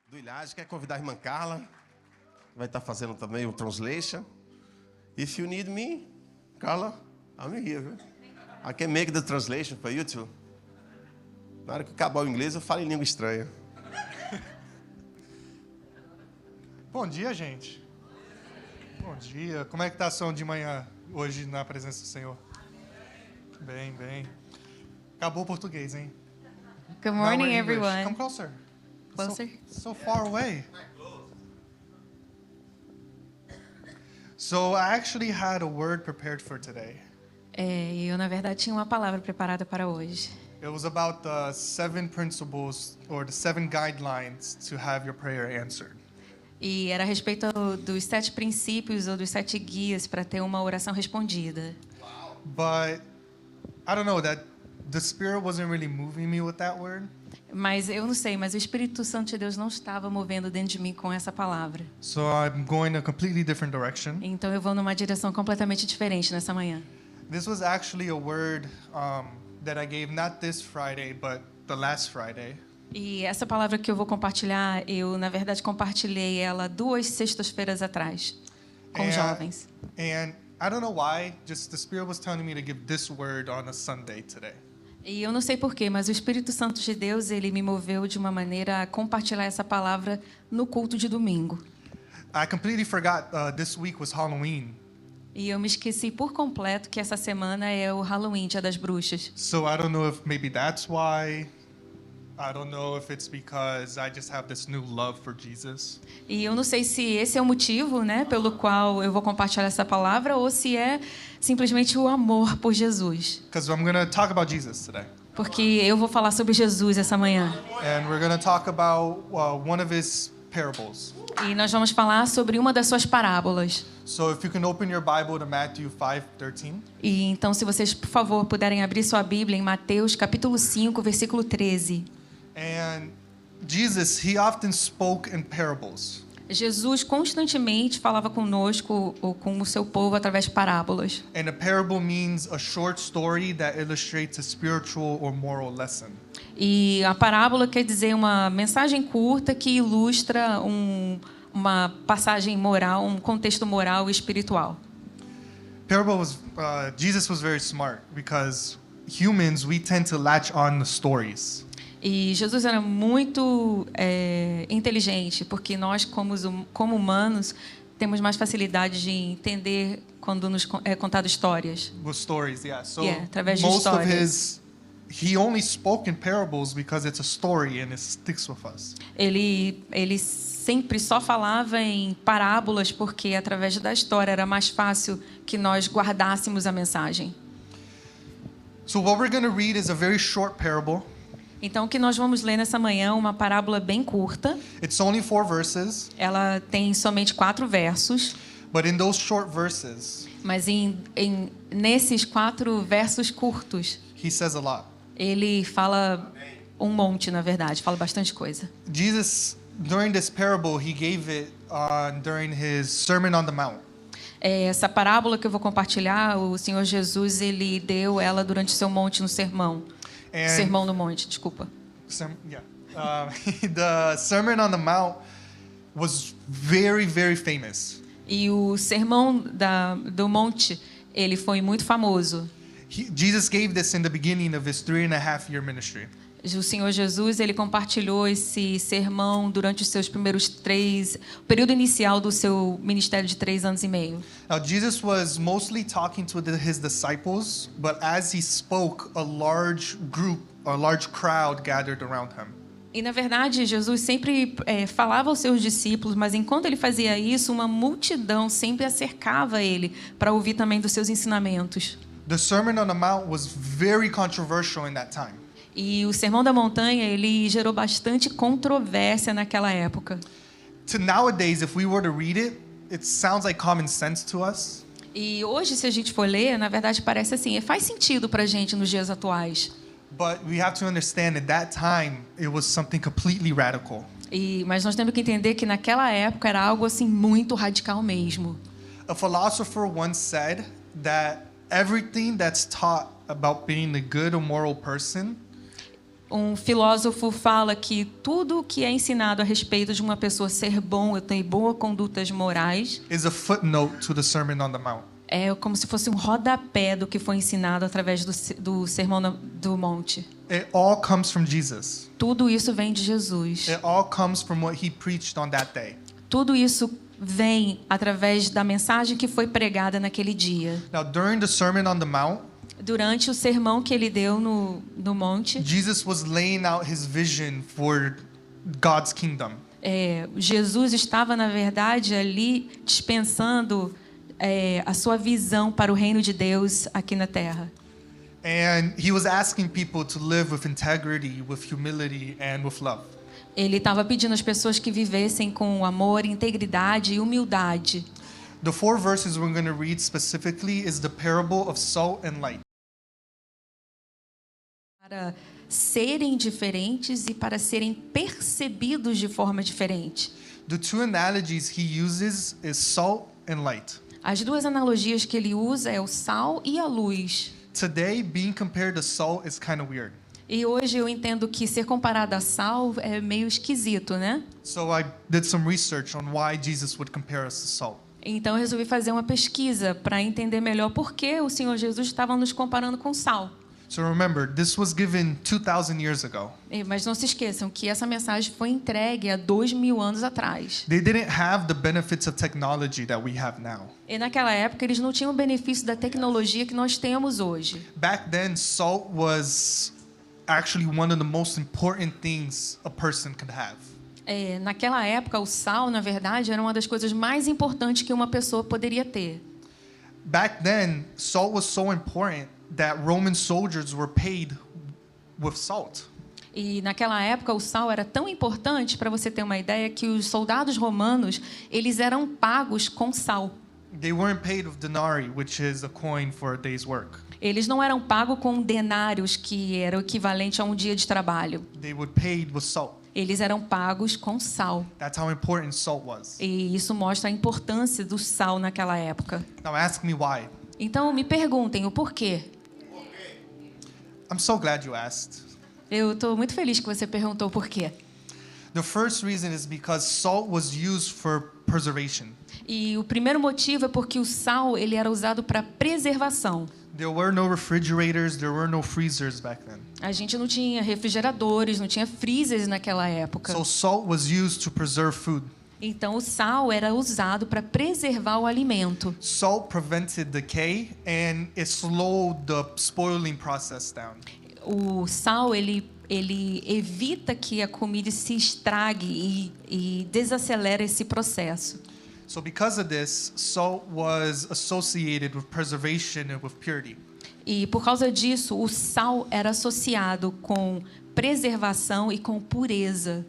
do Ilhage quer convidar a irmã Carla, que vai estar fazendo também o translation. If you need me, Carla, I'm here, viu? I can make the translation for you too. Na hora que acabar o inglês, eu falo em língua estranha. Bom dia, gente. Bom dia. Como é que tá a ação de manhã hoje na presença do Senhor? Bem, bem. Acabou o português, hein? Good morning, Now we're English. everyone. Come closer. Closer? So far away. So I actually had a word prepared for today. Eu, na verdade, tinha uma palavra preparada para hoje. It was about the 7 principles or the 7 guidelines to have your prayer answered. E era a respeito dos 7 princípios ou dos 7 guias para ter uma oração respondida. But I don't know, that the Spirit wasn't really moving me with that word. Mas eu não sei, mas o Espírito Santo de Deus não estava movendo dentro de mim com essa palavra. So I'm going a completely different direction. Então eu vou numa direção completamente diferente nessa manhã. This was actually a word that I gave not this Friday, but the last Friday. E essa palavra que eu vou compartilhar, eu na verdade compartilhei ela 2 sextas-feiras atrás com jovens. And I don't know why, just the Spirit was telling me to give this word on a Sunday today. E eu não sei porquê, mas o Espírito Santo de Deus, ele me moveu de uma maneira a compartilhar essa palavra no culto de domingo. I completely forgot this week was Halloween. E eu me esqueci por completo que essa semana é o Halloween, Dia das Bruxas. So I don't know if maybe that's why. I don't know if it's because I just have this new love for Jesus. E eu não sei se esse é o motivo, né, pelo qual eu vou compartilhar essa palavra ou se é simplesmente o amor por Jesus. Because I'm going to talk about Jesus today. Porque eu vou falar sobre Jesus essa manhã. And we're going to talk about one of his parables. E nós vamos falar sobre uma das suas parábolas. So if you can open your Bible to Matthew 5:13. E então, se vocês, por favor, puderem abrir sua Bíblia em Mateus, capítulo 5, versículo 13. And Jesus, he often spoke in parables. Jesus constantemente falava conosco ou com o seu povo através de parábolas. And a parable means a short story that illustrates a spiritual or moral lesson. E a parábola quer dizer uma mensagem curta que ilustra uma passagem moral, um contexto moral e espiritual. Jesus was very smart because humans, we tend to latch on the stories. E Jesus era muito inteligente, porque nós, como humanos, temos mais facilidade de entender quando nos é contado histórias. With stories, yeah. So através de most of histórias. he only spoke in parables because it's a story and it sticks with us. Ele sempre só falava em parábolas porque através da história era mais fácil que nós guardássemos a mensagem. So what we're going to read is a very short parable. Então, o que nós vamos ler nessa manhã é uma parábola bem curta. It's only 4 verses. Ela tem somente 4 versos. But in those short verses, Mas nesses 4 versos curtos, he says a lot. ele fala um monte, na verdade. Fala bastante coisa. Jesus, during this parable, he gave it during his Sermon on the Mount. Essa parábola que eu vou compartilhar, o Senhor Jesus, ele deu ela durante o seu monte no sermão. Sermão no monte, desculpa. The Sermon on the Mount was very, very famous. E o sermão do monte, ele foi muito famoso. Jesus gave this in the beginning of his 3.5-year ministry. O Senhor Jesus, ele compartilhou esse sermão durante os seus primeiros 3, o período inicial do seu ministério de 3 anos e meio. Now, Jesus was mostly talking to his disciples, but as he spoke, a large crowd gathered around him. E, na verdade, Jesus sempre falava aos seus discípulos, mas enquanto ele fazia isso, uma multidão sempre acercava ele para ouvir também dos seus ensinamentos. The Sermon on the Mount was very controversial in that time. E o Sermão da Montanha, ele gerou bastante controvérsia naquela época. To nowadays, if we were to read it, it sounds like common sense to us. E hoje, se a gente for ler, na verdade parece assim, faz sentido para a gente nos dias atuais. But we have to understand at that time, it was something completely radical. Mas nós temos que entender que naquela época era algo assim muito radical mesmo. A philosopher once said that everything that's taught about being a good or moral person Um filósofo fala que tudo que é ensinado a respeito de uma pessoa ser bom, eu ter boas condutas morais, is a footnote to the Sermon on the Mount. é como se fosse um rodapé do que foi ensinado através do Sermão do Monte. It all comes from Jesus. Tudo isso vem de Jesus. It all comes from what he preached on that day. Tudo isso vem através da mensagem que foi pregada naquele dia. Now, during the Sermon on the Mount, Durante o sermão que ele deu no monte, Jesus was laying out his vision for God's kingdom. Jesus estava, na verdade, ali dispensando a sua visão para o reino de Deus aqui na Terra. And he was asking people to live with integrity, with humility, and with love. Ele estava pedindo às pessoas que vivessem com amor, integridade e humildade. The 4 verses we're going to read specifically is the parable of salt and light. Para serem diferentes e para serem percebidos de forma diferente. The 2 analogies he uses is salt and light. As 2 analogias que ele usa é o sal e a luz. Today, being compared to salt is kind of weird. E hoje eu entendo que ser comparado a sal é meio esquisito, né? So I did some research on why Jesus would compare us to salt. Então eu resolvi fazer uma pesquisa para entender melhor por que o Senhor Jesus estava nos comparando com sal. So remember, this was given 2,000 years ago. Mas não se esqueçam que essa mensagem foi entregue há 2000 anos atrás. They didn't have the benefits of technology that we have now. E naquela época eles não tinham o benefício da tecnologia que nós temos hoje. Back then, salt was actually one of the most important things a person could have. Naquela época, o sal, na verdade, era uma das coisas mais importantes que uma pessoa poderia ter. Back then, salt was so important that Roman soldiers were paid with salt. E naquela época o sal era tão importante, para você ter uma ideia, que os soldados romanos, eles eram pagos com sal. They weren't paid with denarii, which is a coin for a day's work. Eles não eram pagos com denários, que era o equivalente a um dia de trabalho. They were paid with salt. Eles eram pagos com sal. That's how important salt was. E isso mostra a importância do sal naquela época. Now ask me why. Então me perguntem o porquê. I'm so glad you asked. Eu estou muito feliz que você perguntou o porquê. The first reason is because salt was used for preservation. E o primeiro motivo é porque o sal ele era usado para preservação. There were no refrigerators, there were no freezers back then. A gente não tinha refrigeradores, não tinha freezers naquela época. So salt was used to preserve food. Então o sal era usado para preservar o alimento. Salt prevented decay and it slowed the spoiling process down. O sal ele evita que a comida se estrague e desacelera esse processo. So because of this, salt was associated with preservation and with purity. E por causa disso, o sal era associado com preservação e com pureza.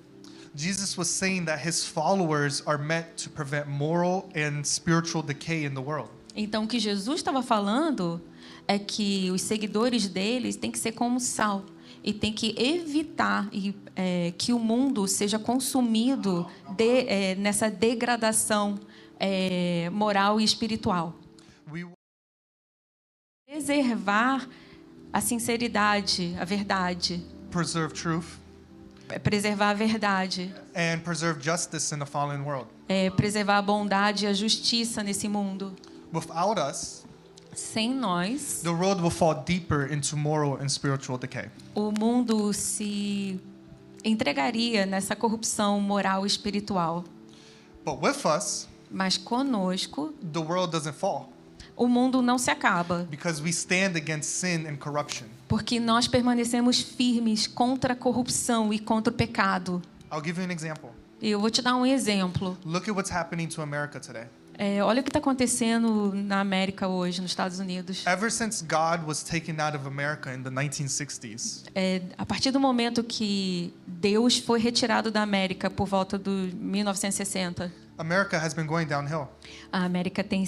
Jesus was saying that his followers are meant to prevent moral and spiritual decay in the world. Então o que Jesus estava falando é que os seguidores deles têm que ser como sal e tem que evitar que o mundo seja consumido nessa degradação moral e espiritual. Preservar a sinceridade, a verdade. Preserve truth. Preservar a verdade. And preserve justice in a fallen world. Preservar a bondade e a justiça nesse mundo. Without us, sem nós, the world will fall deeper into moral and spiritual decay. O mundo se entregaria nessa corrupção moral e espiritual. But with us, mas conosco, the world doesn't fall. O mundo não se acaba. Because we stand against sin and corruption. Porque nós permanecemos firmes contra a corrupção e contra o pecado. I'll give you an example. E eu vou te dar um exemplo. Look at what's happening to America today. Olha o que está acontecendo na América hoje, nos Estados Unidos. Ever since God was taken out of America in the 1960s. A partir do momento que Deus foi retirado da América por volta do 1960. America has been going downhill. A América tem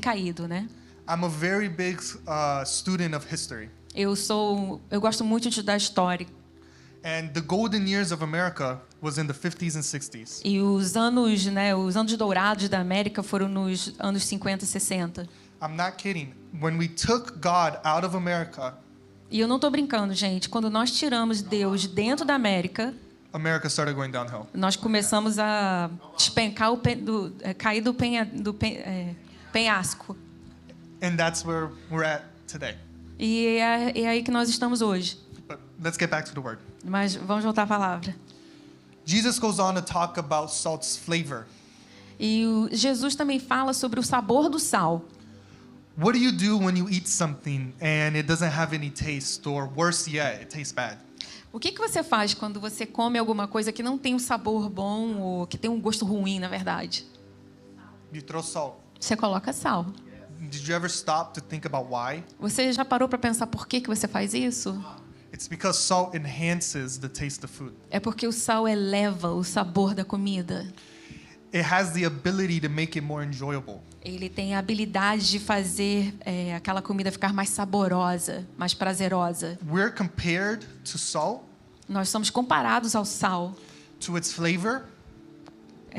caído, né? I'm a very big student of history. Eu gosto muito de estudar história. And the golden years of America was in the 50s and 60s. E os anos dourados da América foram nos anos 50 e 60. I'm not kidding. When we took God out of America, E eu não estou brincando, gente. Quando nós tiramos Deus dentro da América, America started going downhill. nós começamos a despencar cair do penhasco. And that's where we're at today. E é aí que nós estamos hoje. But let's get back to the word. Mas vamos voltar à palavra. Jesus goes on to talk about salt's flavor. E Jesus também fala sobre o sabor do sal. What do you do when you eat something and it doesn't have any taste, or worse yet, it tastes bad? O que você faz quando você come alguma coisa que não tem um sabor bom ou que tem um gosto ruim, na verdade? You throw salt. Você coloca sal. Did you ever stop to think about why? Você já parou para pensar por que você faz isso? It's because salt enhances the taste of food. É porque o sal eleva o sabor da comida. It has the ability to make it more enjoyable. Ele tem a habilidade de fazer aquela comida ficar mais saborosa, mais prazerosa. We're compared to salt, Nós somos comparados ao sal, to its flavor,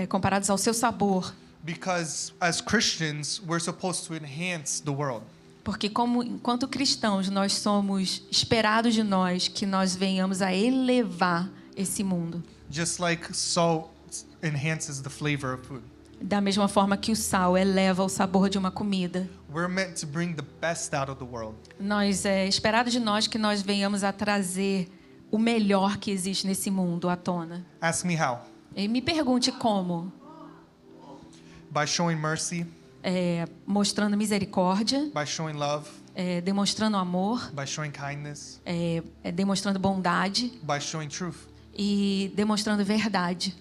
comparados ao seu sabor. because as Christians, we're supposed to enhance the world. Porque enquanto cristãos, nós somos esperados de nós que nós venhamos a elevar esse mundo. Just like salt enhances the flavor of food. Da mesma forma que o sal eleva o sabor de uma comida. We're meant to bring the best out of the world. É esperado de nós que nós venhamos a trazer o melhor que existe nesse mundo à tona. Ask me how. E me pergunte como. By showing mercy, Mostrando misericórdia, by showing love, demonstrando amor, by showing kindness, demonstrando bondade by showing truth. e demonstrando verdade.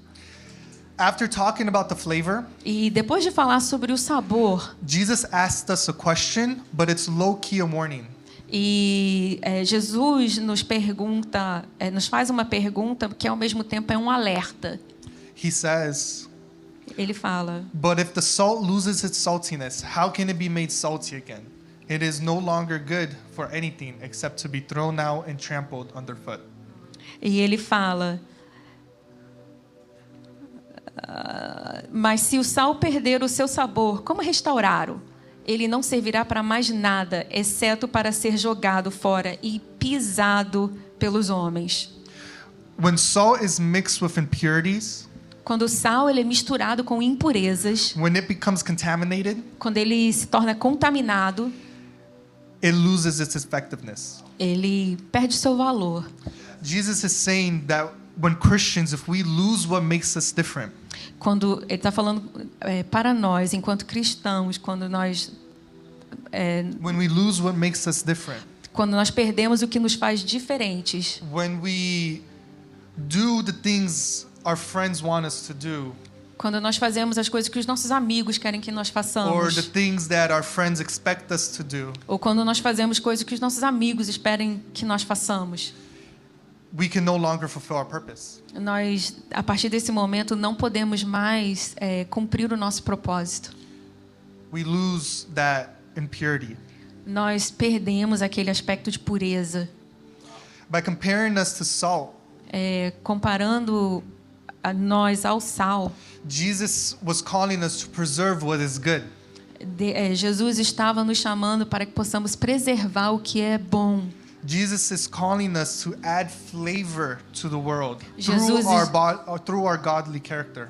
After talking about the flavor, E depois de falar sobre o sabor, Jesus asked us a question, but it's low-key a warning. e Jesus nos pergunta, nos faz uma pergunta que ao mesmo tempo é um alerta. He says, Ele fala: "But if the salt loses its saltiness, how can it be made salty again? It is no longer good for anything except to be thrown out and trampled underfoot." E ele fala: mas se o sal perder o seu sabor, como restaurá-lo? Ele não servirá para mais nada, exceto para ser jogado fora e pisado pelos homens. When salt is mixed with impurities, Quando o sal ele é misturado com impurezas, when it becomes contaminated, quando ele se torna contaminado, it loses its effectiveness. ele perde seu valor. Jesus is saying that when Christians, if we lose what makes us different, Quando ele está falando para nós, enquanto cristãos, quando nós perdemos o que nos faz diferentes, when we do the things our friends want us to do, quando nós fazemos as coisas que os nossos amigos querem que nós or façamos, the things that our friends expect us to do, ou quando nós fazemos coisas que os nossos amigos esperem que nós façamos, we can no longer fulfill our purpose. nós, a partir desse momento, não podemos mais cumprir o nosso propósito. We lose that impurity. Nós perdemos aquele aspecto de pureza. By comparing us to salt, Comparando a nós ao sal, Jesus was calling us to preserve what is good. Jesus estava nos chamando para que possamos preservar o que é bom. Jesus is calling us to add flavor to the world Jesus through our godly character.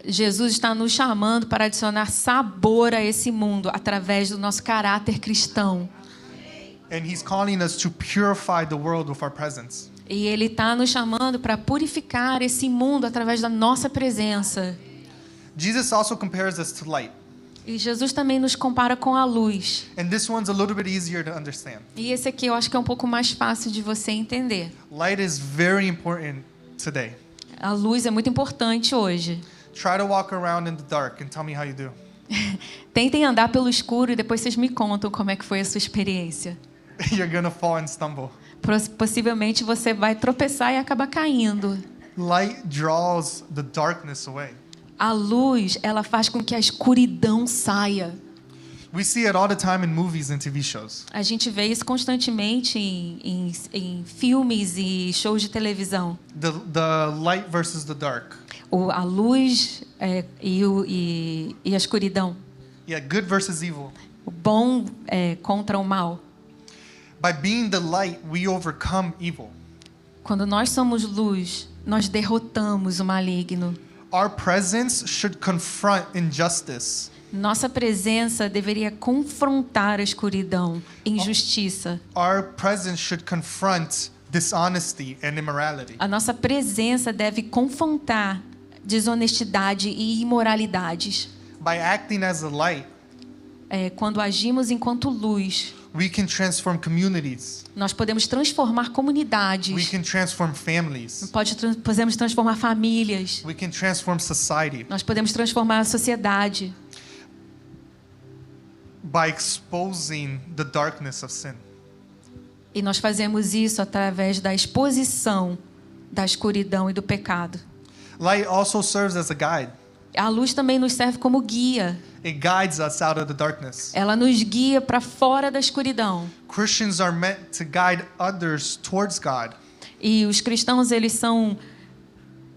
Jesus está nos chamando para adicionar sabor a esse mundo através do nosso caráter cristão. And he's calling us to purify the world with our presence. E Ele está nos chamando para purificar esse mundo através da nossa presença. Jesus also compares us to light. E Jesus também nos compara com a luz. And this one's a little bit easier to understand. E esse aqui eu acho que é um pouco mais fácil de você entender. Light is very important today. A luz é muito importante hoje. Try to walk around in the dark and tell me how you do. Tentem andar pelo escuro e depois vocês me contam como é que foi a sua experiência. You're gonna fall and stumble. Possivelmente você vai tropeçar e acabar caindo. Light draws the darkness away. A luz, ela faz com que a escuridão saia. We see it all the time in movies and TV shows. A gente vê isso constantemente em filmes e shows de televisão. The light versus the dark. A luz e a escuridão. Yeah, good versus evil. O bom contra o mal. By being the light, we overcome evil. Quando nós somos luz, nós derrotamos o maligno. Our presence should confront injustice. Nossa presença deveria confrontar a escuridão, injustiça. Our presence should confront dishonesty and immorality. A nossa presença deve confrontar desonestidade e imoralidades. By acting as a light, Quando agimos enquanto luz, we can transform communities. nós podemos transformar We comunidades. can transform families. Podemos transformar famílias. We can transform society Nós podemos transformar a sociedade. by exposing the darkness of sin. E nós fazemos isso através da exposição da escuridão e do pecado. Light also serves as a guide. A luz também nos serve como guia. It guides us out of the darkness. Ela nos guia para fora da escuridão. Christians are meant to guide others towards God. E os cristãos, eles são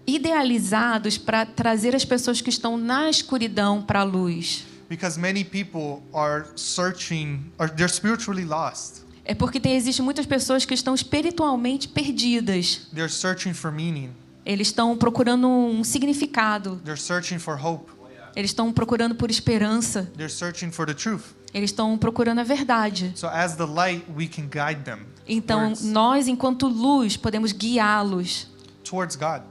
idealizados para trazer as pessoas que estão na escuridão para a luz. Because many people are searching, or they're spiritually lost. É porque existem muitas pessoas que estão espiritualmente perdidas. They're searching for meaning. Eles estão procurando um significado. They're searching for hope. Eles estão procurando por esperança. They're searching for the truth. Eles estão procurando a verdade. So as the light, we can guide them Então, nós, enquanto luz, podemos guiá-los towards God.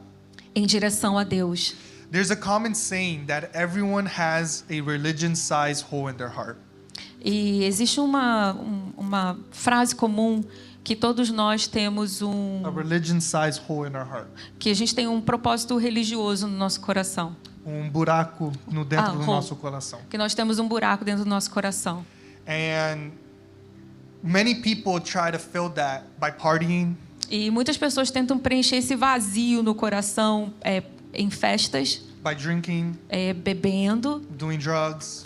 em direção a Deus. There's a common saying that everyone has a religion-sized hole in their heart. E existe uma frase comum que todos nós temos A religion-sized hole in our heart. que a gente tem um propósito religioso no nosso coração. Buraco no dentro do hole. nosso coração. Que nós temos um buraco dentro do nosso coração. And many people try to fill that by partying, E muitas pessoas tentam preencher esse vazio no coração em festas, by drinking, bebendo, doing drugs.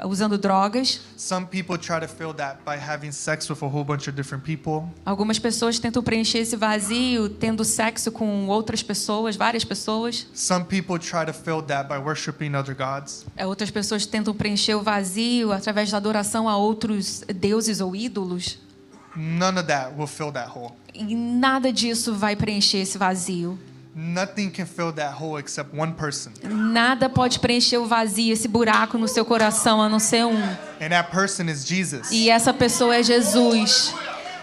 usando drogas. Some people try to fill that by having sex with a whole bunch of different people. Algumas pessoas tentam preencher esse vazio tendo sexo com outras pessoas, várias pessoas. Some people try to fill that by worshiping other gods. Outras pessoas tentam preencher o vazio através da adoração a outros deuses ou ídolos. None of that will fill that hole. E nada disso vai preencher esse vazio. Nothing can fill that hole except one person. Nada pode preencher o vazio, esse buraco no seu coração, a não ser um. And that person is Jesus. E essa pessoa é Jesus.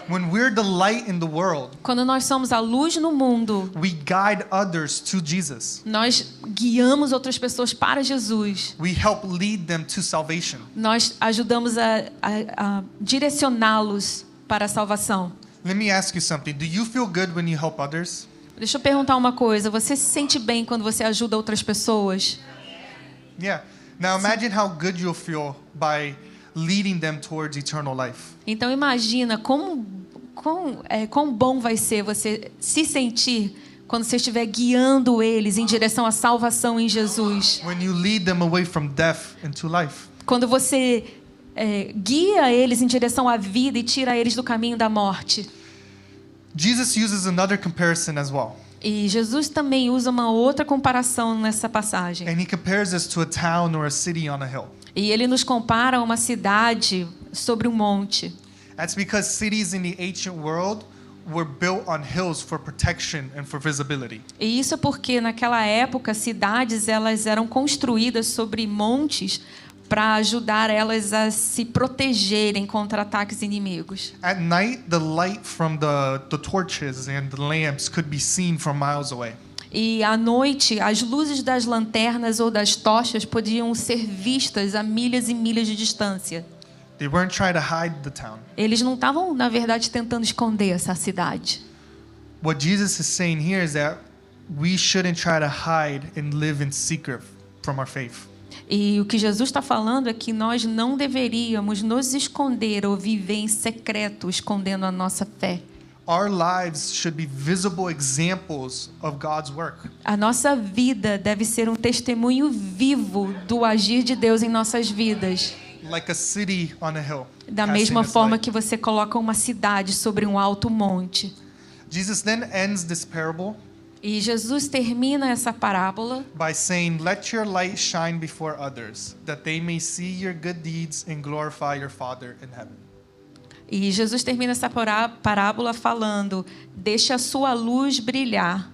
When we're the light in the world, Quando nós somos a luz no mundo, we guide others to Jesus. nós guiamos outras pessoas para Jesus. We help lead them to salvation. Nós ajudamos a direcioná-los para a salvação. Let me ask you something. Do you feel good when you help others? Deixa eu perguntar uma coisa. Você se sente bem quando você ajuda outras pessoas? Yeah. Now imagine how good you'll feel by leading them towards eternal life. Então imagina quão bom vai ser você se sentir quando você estiver guiando eles em direção à salvação em Jesus. When you lead them away from death into life. Quando você guia eles em direção à vida e tira eles do caminho da morte. Jesus uses another comparison as well. E Jesus também usa uma outra comparação nessa passagem. And he compares us to a town or a city on a hill. E ele nos compara a uma cidade sobre um monte. That's because cities in the ancient world were built on hills for protection and for visibility. E isso é porque naquela época cidades elas eram construídas sobre montes para ajudar elas a se protegerem contra ataques inimigos. At night, the light from the torches and the lamps could be seen from miles away. E à noite, as luzes das lanternas ou das tochas podiam ser vistas a milhas e milhas de distância. They weren't trying to hide the town. Eles não estavam, na verdade, tentando esconder essa cidade. What Jesus is saying here is that we shouldn't try to hide and live in secret from our faith. E o que Jesus está falando é que nós não deveríamos nos esconder ou viver em secreto, escondendo a nossa fé. Our lives should be visible examples of God's work. A nossa vida deve ser um testemunho vivo do agir de Deus em nossas vidas. Like a city on a hill. Da casting mesma its forma light. que você coloca uma cidade sobre um alto monte. Jesus then ends this parable E Jesus termina essa parábola by saying, "Let your light shine before others, that they may see your good deeds and glorify your Father in heaven." E Jesus termina essa parábola falando: deixe a sua luz brilhar.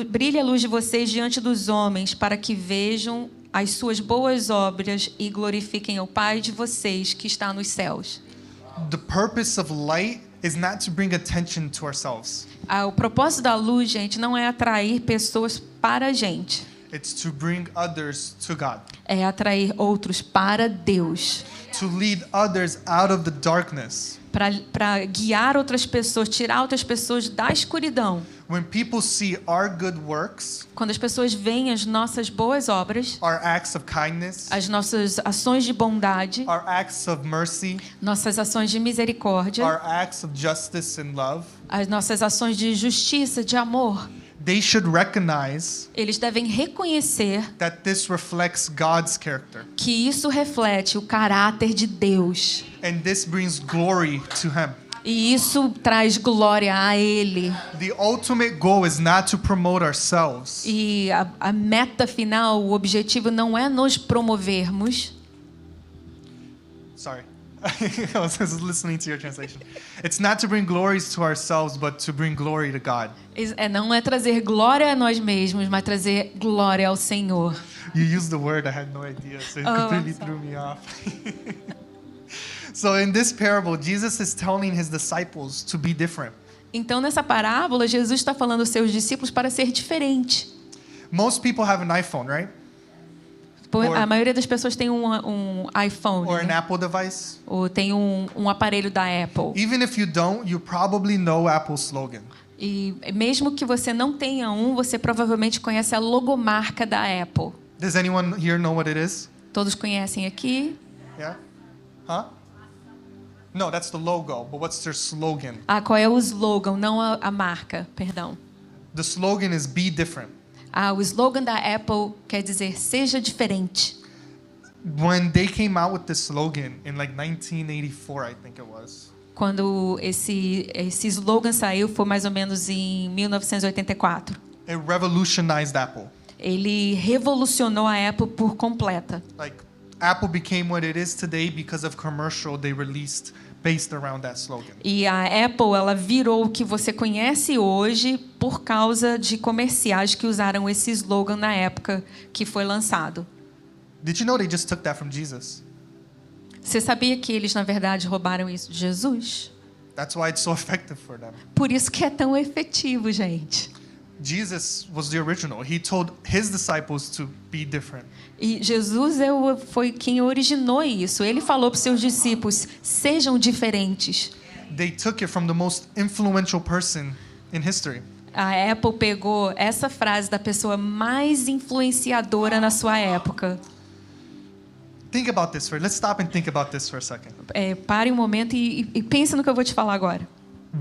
Brilhe a luz de vocês diante dos homens, para que vejam as suas boas obras e glorifiquem o Pai de vocês que está nos céus. The purpose of light is not to bring attention to ourselves. O propósito da luz, gente, não é atrair pessoas para a gente. It's to bring others to God. É atrair outros para Deus. To lead others out of the darkness. Para guiar outras pessoas, tirar outras pessoas da escuridão. When people see our good works, Quando as pessoas veem as nossas boas obras, our acts of kindness, as nossas ações de bondade, our acts of mercy, nossas ações de misericórdia, our acts of justice and love, as nossas ações de justiça, de amor, they should recognize eles devem reconhecer that this reflects God's character. que isso reflete o caráter de Deus. And this brings glory to Him. E isso traz glória a Ele. The ultimate goal is not to promote ourselves. E a meta final, o objetivo não é nos promovermos. Sorry. I was listening to your translation. It's not to bring glories to ourselves, but to bring glory to God. Não é trazer glória a nós mesmos, mas trazer glória ao Senhor. You used the word, I had no idea, so it completely threw me off. So in this parable, Jesus is telling his disciples to be different. Então, nessa parábola, Jesus está falando aos seus discípulos para ser diferente. Most people have an iPhone, right? A maioria das pessoas tem um iPhone, Or an né? Apple device. Ou tem um aparelho da Apple. Even if you don't, you probably know Apple's slogan. E mesmo que você não tenha você provavelmente conhece a logomarca da Apple. Does anyone here know what it is? Todos conhecem aqui. Yeah? Huh? No, that's the logo, but what's their slogan? Qual é o slogan, não a marca, perdão. The slogan is be different. O slogan da Apple quer dizer seja diferente. When they came out with this slogan in like 1984, I think it was. Quando esse slogan saiu, foi mais ou menos em 1984. It revolutionized Apple. Ele revolucionou a Apple por completa. Like Apple became what it is today because of commercial they released based around that slogan. E a Apple, ela virou o que você conhece hoje por causa de comerciais que usaram esse slogan na época que foi lançado. Did you know they just took that from Jesus? Você sabia que eles, na verdade, roubaram isso de Jesus? That's why it's so effective for them. Por isso que é tão efetivo, gente. Jesus was the original. He told his disciples to be different. E Jesus foi quem originou isso. Ele falou para os seus discípulos, sejam diferentes. They took it from the most influential person in history. A Apple pegou essa frase da pessoa mais influenciadora na sua época. Think about this. Let's stop and think about this for a second. Pare um momento e pense no que eu vou te falar agora.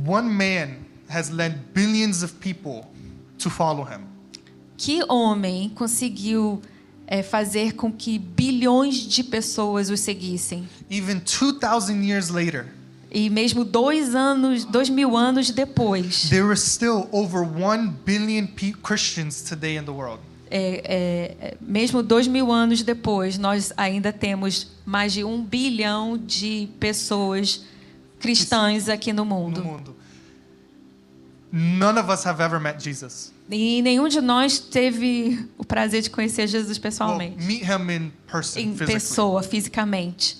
One man has led billions of people to follow him. Que homem conseguiu fazer com que bilhões de pessoas o seguissem? Even 2,000 years later, E mesmo 2.000 anos depois, there are still over 1 billion Christians today in the world. mesmo 2.000 anos depois, nós ainda temos mais de 1 bilhão de pessoas cristãs aqui no mundo. No mundo. None of us have ever met Jesus. E nenhum de nós teve o prazer de conhecer Jesus Well, pessoalmente, meet him in person, em physically. pessoa, fisicamente.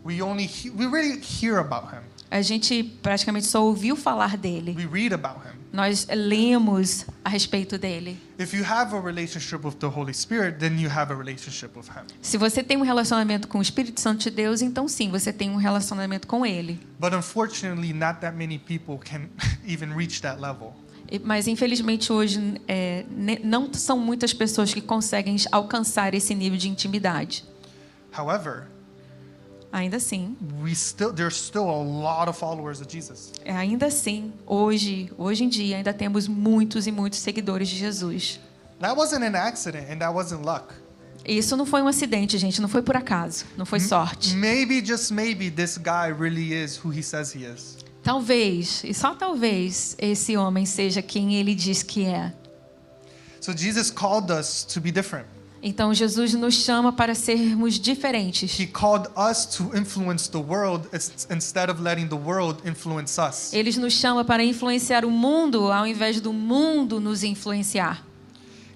We really hear about him. A gente praticamente só ouviu falar dele. We read about him. Nós lemos a respeito dele. If you have a relationship with the Holy Spirit, then you have a relationship with him. Se você tem um relacionamento com o Espírito Santo de Deus, então sim, você tem um relacionamento com ele. But unfortunately, not that many people can even reach that level. Mas infelizmente hoje não são muitas pessoas que conseguem alcançar esse nível de intimidade. However, Ainda assim, there's still a lot of followers of Jesus. ainda assim, hoje em dia, ainda temos muitos e muitos seguidores de Jesus. That wasn't an accident and that wasn't luck. Isso não foi um acidente, gente, não foi por acaso, não foi sorte. Maybe, just maybe, this guy really is who he says he is. Talvez, e só talvez, esse homem seja quem ele diz que é. So Jesus called us to be different. Então Jesus nos chama para sermos diferentes. He called us to influence the world instead of letting the world influence us. Ele nos chama para influenciar o mundo ao invés do mundo nos influenciar.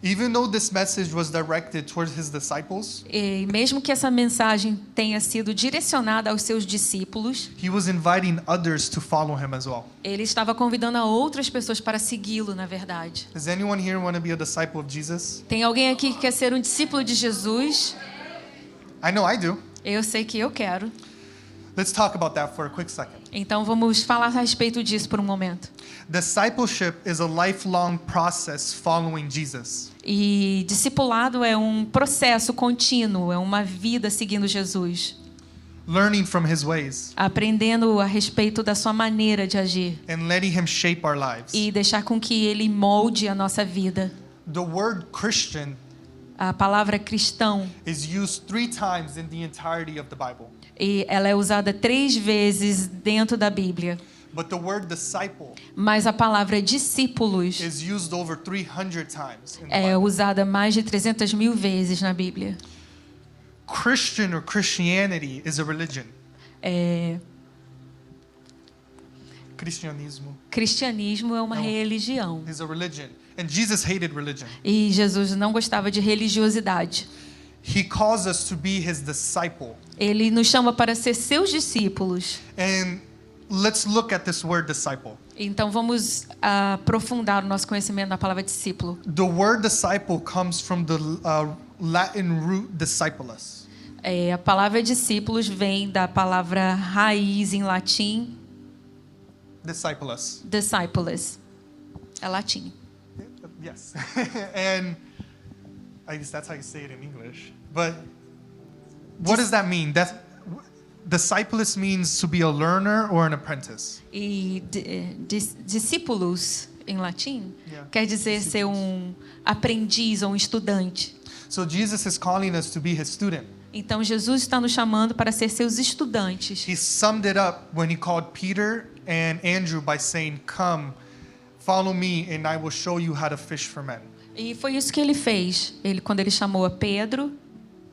Even though this message was directed towards his disciples, E mesmo que essa mensagem tenha sido direcionada aos seus discípulos, he was inviting others to follow him as well. ele estava convidando a outras pessoas para segui-lo, na verdade. Does anyone here want to be a disciple of Jesus? Tem alguém aqui que quer ser um discípulo de Jesus? I know I do. Eu sei que eu quero. Let's talk about that for a quick second. Então vamos falar a respeito disso por um momento. Discipleship is a lifelong process following Jesus. E discipulado é um processo contínuo, é uma vida seguindo Jesus, Learning from his ways aprendendo a respeito da sua maneira de agir and letting him shape our lives. e deixar com que ele molde a nossa vida. The word Christian A palavra cristão, is used 3 times in the entirety of the Bible. e ela é usada 3 vezes dentro da Bíblia, But the word disciple mas a palavra discípulos is used over 300 times in the é Bible. usada mais de 300.000 vezes na Bíblia. Christian or Christianity is a religion. Cristianismo é uma Não. religião. Is a religion. And Jesus hated religion. E Jesus não gostava de religiosidade. He calls us to be his disciple. Ele nos chama para ser seus discípulos. And let's look at this word disciple. Então vamos aprofundar o nosso conhecimento da palavra discípulo. The word disciple comes from the Latin root discipulus. A palavra discípulos vem da palavra raiz em latim, Discipulus. disciples. É latim. Yes. And I guess that's how you say it in English. But what does that mean? Discipulus means to be a learner or an apprentice. E discípulos em latim Yeah. quer dizer ser um aprendiz ou um estudante. So Jesus is calling us to be his student. Então Jesus está nos chamando para ser seus estudantes. He summed it up when he called Peter and Andrew by saying, "Come, follow me and I will show you how to fish for men." E foi isso que ele fez. Quando ele chamou a Pedro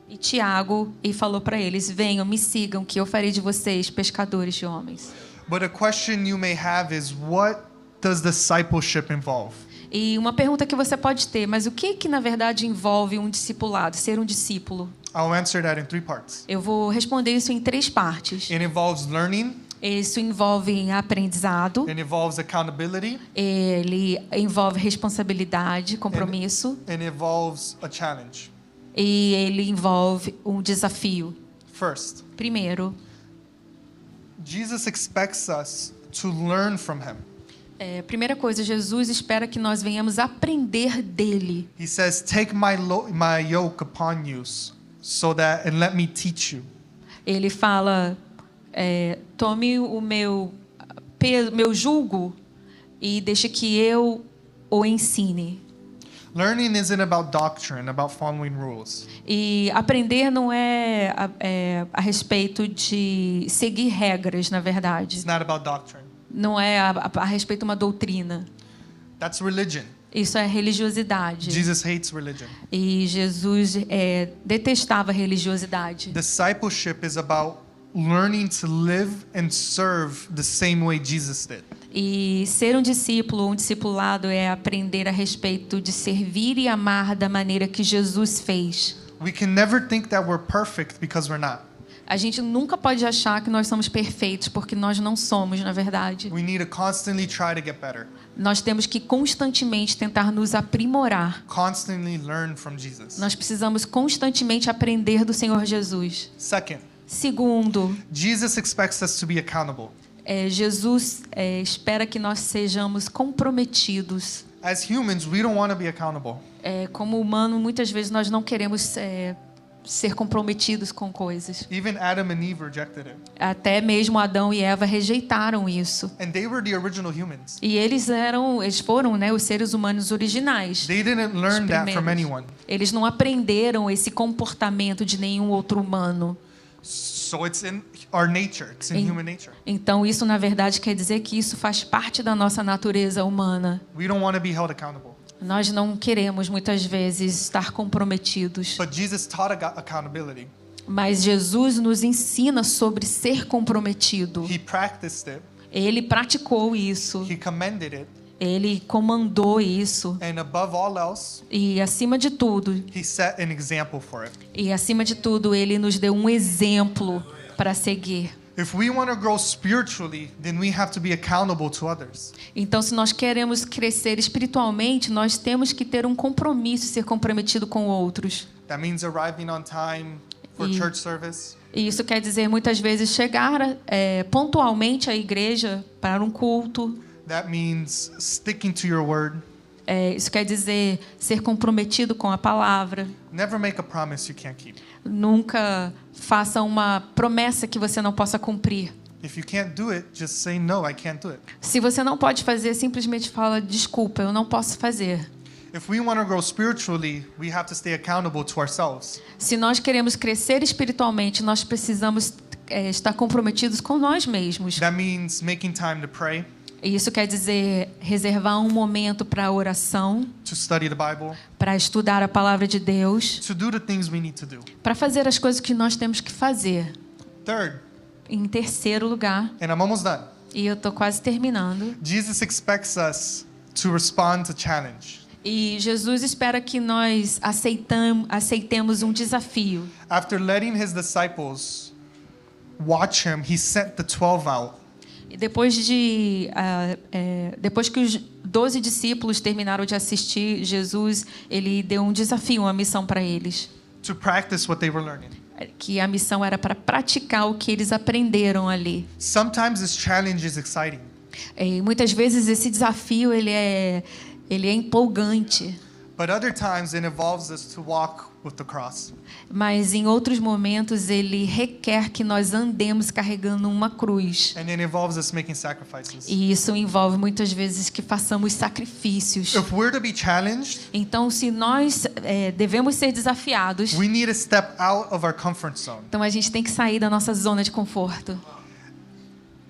e Tiago e falou para eles: venham, me sigam, que eu farei de vocês pescadores de homens. But a question you may have is, what does discipleship involve? E uma pergunta que você pode ter, mas o que na verdade envolve um discipulado, ser um discípulo? I'll answer that in 3 parts. Eu vou responder isso em 3 partes. It involves learning, Isso envolve aprendizado, it involves accountability, ele envolve responsabilidade, compromisso, and it involves a challenge. e ele envolve um desafio. First, Primeiro, Jesus expects us to learn from him. Primeira coisa, Jesus espera que nós venhamos aprender dele. He says, "Take my yoke upon you, so that and let me teach you." Ele fala, tome o meu jugo e deixe que eu o ensine. Learning isn't about doctrine, about following rules. E aprender não é a respeito de seguir regras, na verdade. It's not about doctrine. Não é a respeito de uma doutrina. That's religion. Isso é religiosidade. Jesus hates religion. E Jesus detestava a religiosidade. Discipleship is about learning to live and serve the same way Jesus did. E ser um discípulo, um discipulado é aprender a respeito de servir e amar da maneira que Jesus fez. We can never think that we're perfect because we're not. A gente nunca pode achar que nós somos perfeitos, porque nós não somos, na verdade. We need to constantly try to get better. Nós temos que constantemente tentar nos aprimorar. Constantly learn from Jesus. Nós precisamos constantemente aprender do Senhor Jesus. Second, Segundo, Jesus expects us to be accountable. Jesus espera que nós sejamos comprometidos. As humans, we don't want to be accountable. Como humano, muitas vezes nós não queremos ser comprometidos com coisas. Even Adam and Eve rejected it. Até mesmo Adão e Eva rejeitaram isso. And they were the original humans. E eles foram, os seres humanos originais. They didn't learn that from anyone. Eles não aprenderam esse comportamento de nenhum outro humano. So it's in our nature. It's in human nature. Então isso na verdade quer dizer que isso faz parte da nossa natureza humana. We don't want to be held accountable. Nós não queremos muitas vezes estar comprometidos, But Jesus taught accountability. mas Jesus nos ensina sobre ser comprometido. He practiced it. Ele praticou isso, He commended it. ele comandou isso And above all else, e acima de tudo, he set an example for it. ele nos deu um exemplo para seguir. If we want to grow spiritually, then we have to be accountable to others. Então, se nós queremos crescer espiritualmente, nós temos que ter um compromisso, ser comprometido com outros. That means arriving on time for E- church service. E isso quer dizer, muitas vezes, chegar pontualmente à igreja para um culto. That means sticking to your word. Isso quer dizer ser comprometido com a palavra. Never make a promise you can't keep. Nunca faça uma promessa que você não possa cumprir. If you can't do it, just say no, I can't do it. Se você não pode fazer, simplesmente fala, desculpa, eu não posso fazer. If we want to grow spiritually, we have to stay accountable to ourselves. Se nós queremos crescer espiritualmente, nós precisamos estar comprometidos com nós mesmos. That means making time to pray, E isso quer dizer reservar um momento para a oração, to study the Bible, para estudar a palavra de Deus, to do the things we need to do. para fazer as coisas que nós temos que fazer. Third, Em terceiro lugar, and I'm almost done, e eu estou quase terminando, Jesus expects us to respond to challenge. e Jesus espera que nós aceitemos um desafio. After letting his disciples watch him, he sent the 12 out. E depois que os 12 discípulos terminaram de assistir Jesus, ele deu um desafio, uma missão para eles. To practice what they were learning. Que a missão era para praticar o que eles aprenderam ali. Sometimes this challenge is exciting, E muitas vezes esse desafio ele é empolgante, but other times it involves us to walk with the cross. mas em outros momentos ele requer que nós andemos carregando uma cruz. And it involves us making sacrifices. E isso envolve muitas vezes que façamos sacrifícios. If we're to be challenged, Então, se nós devemos ser desafiados, we need to step out of our comfort zone. então a gente tem que sair da nossa zona de conforto.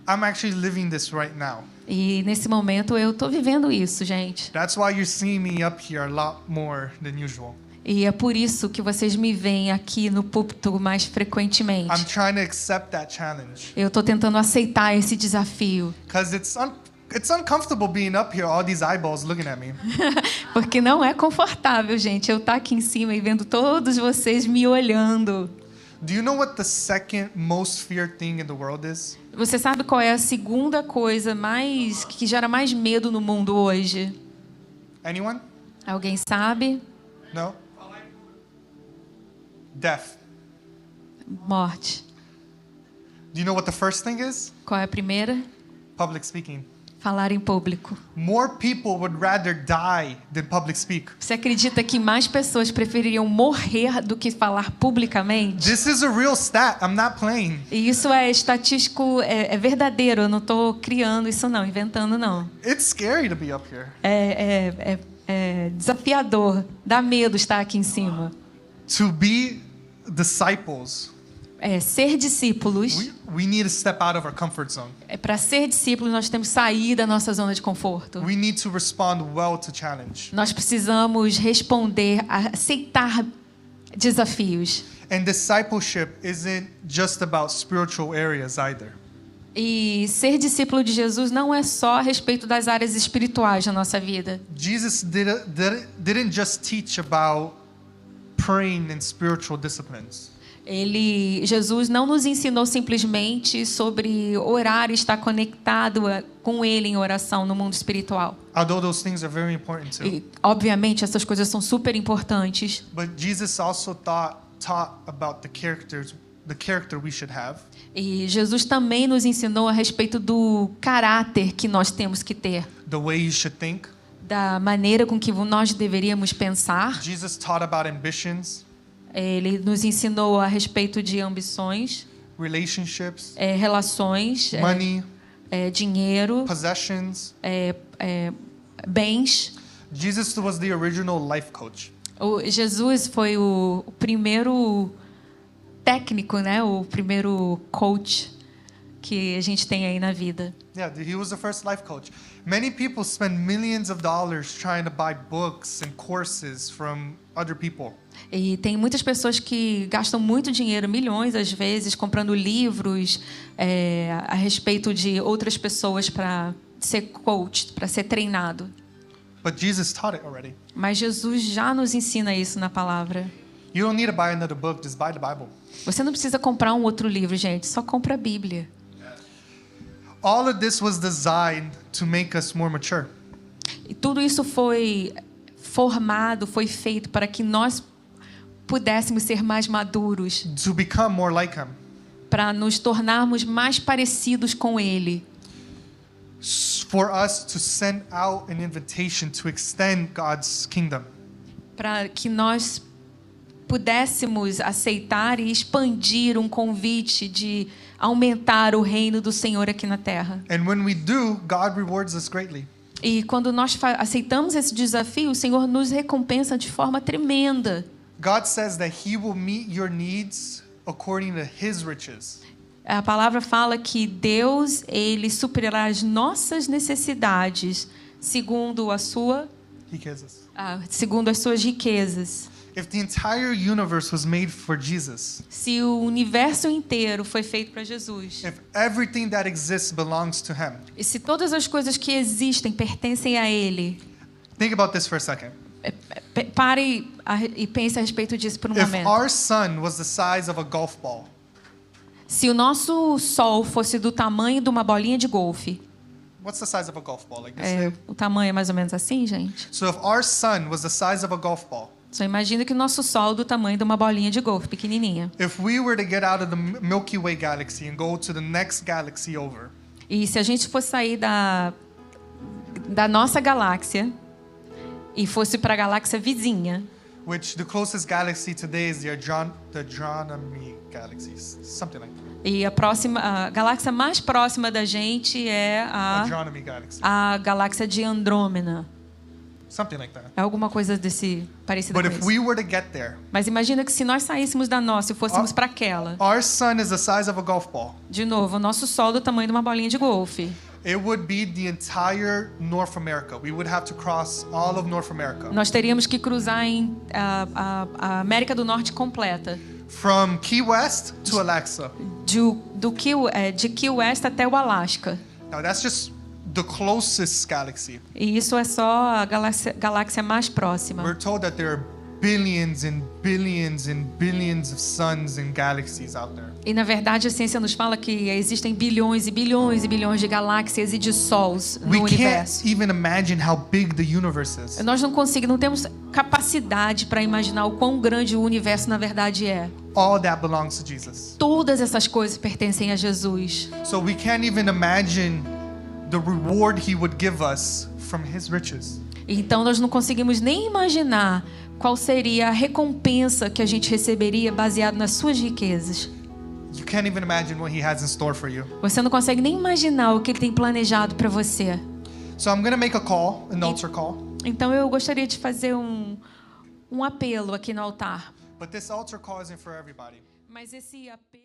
I'm actually living this right now. E nesse momento eu estou vivendo isso, gente. That's why you're seeing me up here a lot more than usual. E é por isso que vocês me veem aqui no púlpito mais frequentemente. I'm trying to accept that challenge Eu estou tentando aceitar esse desafio. because it's uncomfortable being up here, all these eyeballs looking at me. Porque não é confortável, gente, eu estar aqui em cima e vendo todos vocês me olhando. Do you know what the second most feared thing in the world is? Você sabe qual é a segunda coisa que gera mais medo no mundo hoje? Anyone? Alguém sabe? No? Death. Morte. Do you know what the first thing is? Qual é a primeira? Public speaking. Falar em público. More people would rather die than public speak. Você acredita que mais pessoas prefeririam morrer do que falar publicamente? This is a real stat. I'm not playing. E isso é estatístico, é verdadeiro. Eu não estou criando isso não, inventando não. It's scary to be up here. É desafiador, dá medo estar aqui em cima. To be disciples, Ser discípulos, we need to step out of our comfort zone. para ser discípulos nós temos que sair da nossa zona de conforto. We need to respond well to challenge. Nós precisamos responder, aceitar desafios. And discipleship isn't just about spiritual areas either. E ser discípulo de Jesus não é só a respeito das áreas espirituais da nossa vida. Jesus didn't just teach about praying and spiritual disciplines. Jesus não nos ensinou simplesmente sobre orar e estar conectado com Ele em oração no mundo espiritual. Although those things are very important too. E, obviamente, essas coisas são super importantes. But Jesus also taught about the character we should have. E Jesus também nos ensinou a respeito do caráter que nós temos que ter, The way you should think. da maneira com que nós deveríamos pensar. Jesus taught about ambitions, Ele nos ensinou a respeito de ambições, relationships, relações, money, dinheiro, possessions. bens. Jesus was the original life coach. Jesus foi o primeiro técnico, né? O primeiro coach que a gente tem aí na vida. Yeah, he was the first life coach. Many people spend millions of dollars trying to buy books and courses from other people. E tem muitas pessoas que gastam muito dinheiro, milhões às vezes, comprando livros a respeito de outras pessoas para ser coach, para ser treinado. But Jesus taught it already. Mas Jesus já nos ensina isso na palavra. You don't need to buy another book, just buy the Bible. Você não precisa comprar um outro livro, gente, só compra a Bíblia. All of this was designed to make us more mature. E tudo isso foi formado, foi feito para que nós pudéssemos ser mais maduros, To become more like him. para nos tornarmos mais parecidos com Ele, For us to send out an invitation to extend God's kingdom. para que nós pudéssemos aceitar e expandir um convite de aumentar o reino do Senhor aqui na terra. And when we do, God rewards us greatly. E quando nós aceitamos esse desafio, o Senhor nos recompensa de forma tremenda. God says that he will meet your needs according to his riches. A palavra fala que Deus, ele suprirá as nossas necessidades segundo a sua, He gives us. segundo as suas riquezas. If the entire universe was made for Jesus, Se o universo inteiro foi feito para Jesus, if everything that exists belongs to him, e se todas as coisas que existem pertencem a ele, think about this for a second. pare e pense a respeito disso por um If momento. our sun was the size of a golf ball, Se o nosso sol fosse do tamanho de uma bolinha de golfe, what's the size of a golf ball? Like this? o tamanho é mais ou menos assim, gente? So if our sun was the size of a golf ball, Só imagina que o nosso sol é do tamanho de uma bolinha de golfe, pequenininha. if we were to get out of the Milky Way galaxy and go to the next galaxy over, E se a gente fosse sair da nossa galáxia e fosse para a galáxia vizinha, which the closest galaxy today is the Andromeda galaxies, something like that. e a galáxia mais próxima da gente é Andromeda galaxy, a galáxia de Andrômeda. something like that. É alguma coisa desse parecido But com if isso. we were to get there, Mas imagina que se nós saíssemos da nossa e fôssemos para aquela, our sun is the size of a golf ball. de novo, o nosso sol do tamanho de uma bolinha de golfe. It would be the entire North America. We would have to cross all of North America. Nós teríamos que cruzar a América do Norte completa, From Key West to Alexa. de Key West até o Alasca. Now that's just the closest galaxy. E isso é só a galáxia mais próxima. We're told that there are billions and billions and billions of suns and galaxies out there. E na verdade a ciência nos fala que existem bilhões e bilhões e bilhões de galáxias e de sols no We can't universo. even imagine how big the universe is. Nós não temos capacidade para imaginar o quão grande o universo na verdade é. All that belongs to Jesus. Todas essas coisas pertencem a Jesus. So we can't even imagine the reward he would give us from his riches. Então nós não conseguimos nem imaginar qual seria a recompensa que a gente receberia baseado nas suas riquezas. You can't even imagine what he has in store for you. Você não consegue nem imaginar o que ele tem planejado para você. So I'm going to make a call, an altar call. Então eu gostaria de fazer um apelo aqui no altar. But this altar call isn't for everybody. Mas esse apelo